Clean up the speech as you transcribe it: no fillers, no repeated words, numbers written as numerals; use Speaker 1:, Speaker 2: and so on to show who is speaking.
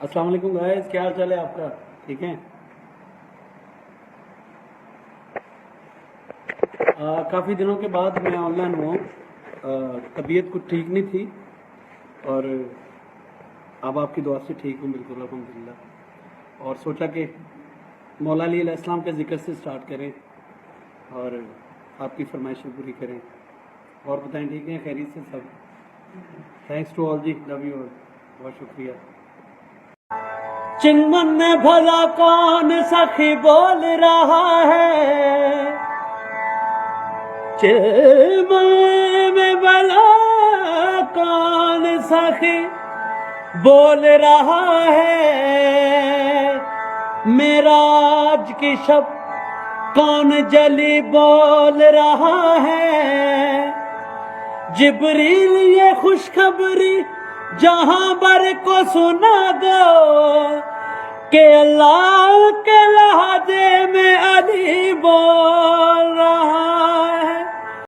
Speaker 1: السلام علیکم گائز، کیا حال چال ہے آپ کا؟ ٹھیک ہے؟ کافی دنوں کے بعد میں آن لائن ہوں. طبیعت کچھ ٹھیک نہیں تھی اور اب آپ کی دعا سے ٹھیک ہوں بالکل الحمدللہ. اور سوچا کہ مولا علی علیہ السلام کے ذکر سے سٹارٹ کریں اور آپ کی فرمائشیں پوری کریں. اور بتائیں ٹھیک ہیں؟ خیریت سے سب؟ تھینکس ٹو آل جی، لو یو آل، بہت شکریہ. چنگن میں بھلا کون سخی بول رہا ہے، چنگن میں بھلا کون سخی بول رہا ہے، معراج کی شب کون جلی بول رہا ہے. جبریل یہ خوشخبری جہاں بر کو سنا دو کہ اللہ